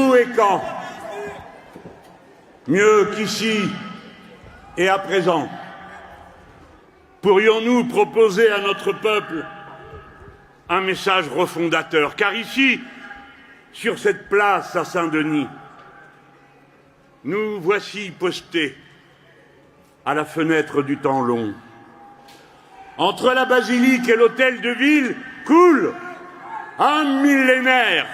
Où et quand? Mieux qu'ici et à présent, pourrions-nous proposer à notre peuple un message refondateur? Car ici, sur cette place à Saint-Denis, nous voici postés à la fenêtre du temps long. Entre la basilique et l'hôtel de ville coule un millénaire.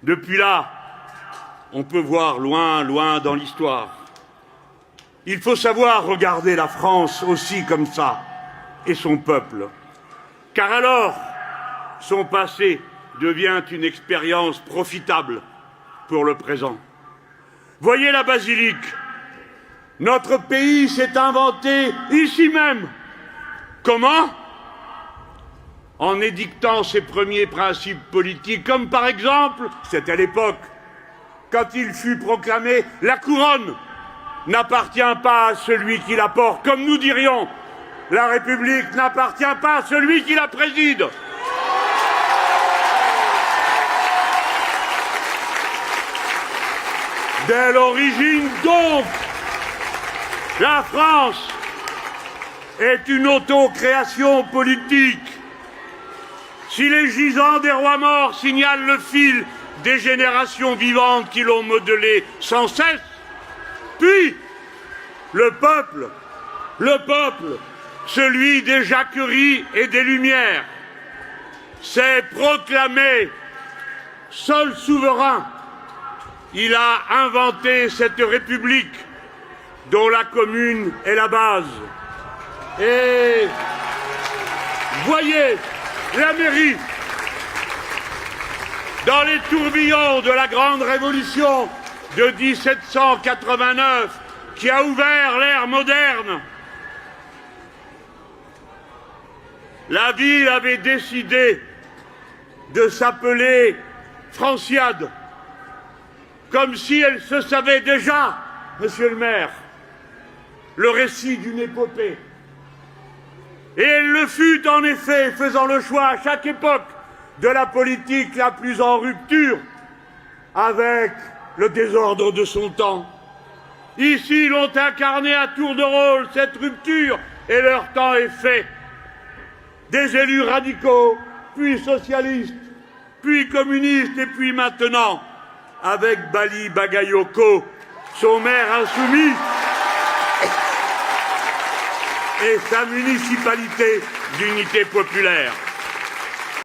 Depuis là, on peut voir loin, loin dans l'histoire. Il faut savoir regarder la France aussi comme ça, et son peuple. Car alors, son passé devient une expérience profitable pour le présent. Voyez la basilique. Notre pays s'est inventé ici même. Comment? En édictant ses premiers principes politiques, comme par exemple, c'était l'époque, quand il fut proclamé « La couronne n'appartient pas à celui qui la porte », comme nous dirions, la République n'appartient pas à celui qui la préside. Dès l'origine donc, la France est une autocréation politique. Si les gisants des rois morts signalent le fil des générations vivantes qui l'ont modelé sans cesse, puis le peuple, celui des Jacqueries et des Lumières, s'est proclamé seul souverain. Il a inventé cette République dont la commune est la base. Et voyez la mairie dans les tourbillons de la grande révolution de 1789 qui a ouvert l'ère moderne. La ville avait décidé de s'appeler Franciade, comme si elle se savait déjà, monsieur le maire, le récit d'une épopée. Et elle le fut en effet, faisant le choix à chaque époque de la politique la plus en rupture avec le désordre de son temps. Ici, l'ont incarné à tour de rôle cette rupture et leur temps est fait. Des élus radicaux, puis socialistes, puis communistes et puis maintenant, avec Bali Bagayoko, son maire insoumis, et sa municipalité d'unité populaire.